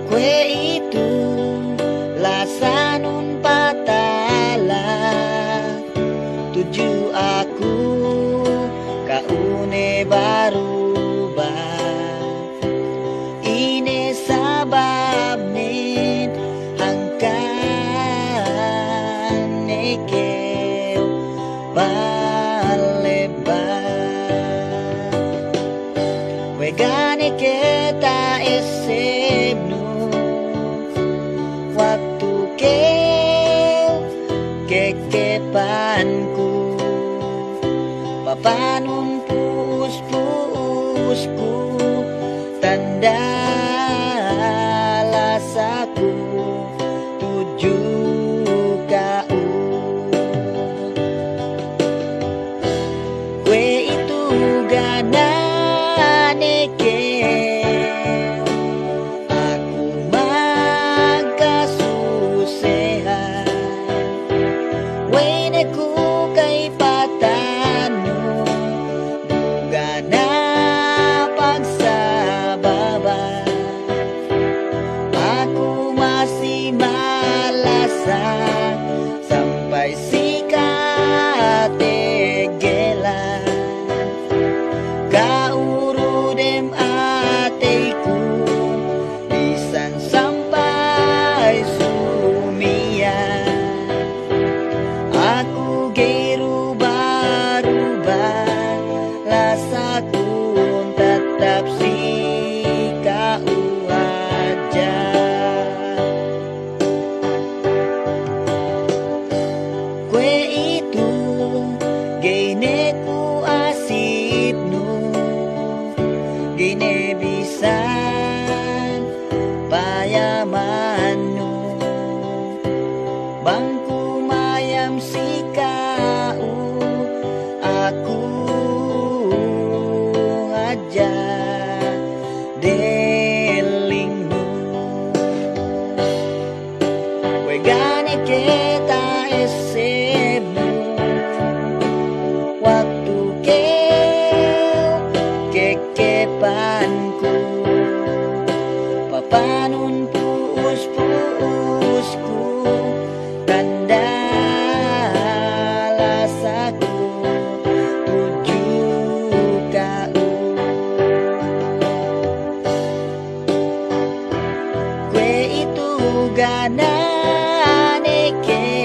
Kue itu lasanun patala tuju aku kaune baru ba ine sabab nin hangkan nekeu baleba wegane kita esebnu waktu kekepanku papanun puus-puusku tanda lasaku tuju kau kue itu ganane ke aku magkasusehan wene ku kay patano duga na pagsababa aku masih malasa sampai sikategelan kaurudem ateku bisan sampai sumian aku gerubah-rubah lasaku tetap si kau aja kue itu gene ku asipnu gene bisa payamanu bangku mayam si kau aku aja delingnu wegane kita esebnu waktu kekepanku papanun puus-puusku tanda lasaku tuju kau kue itu ganane ke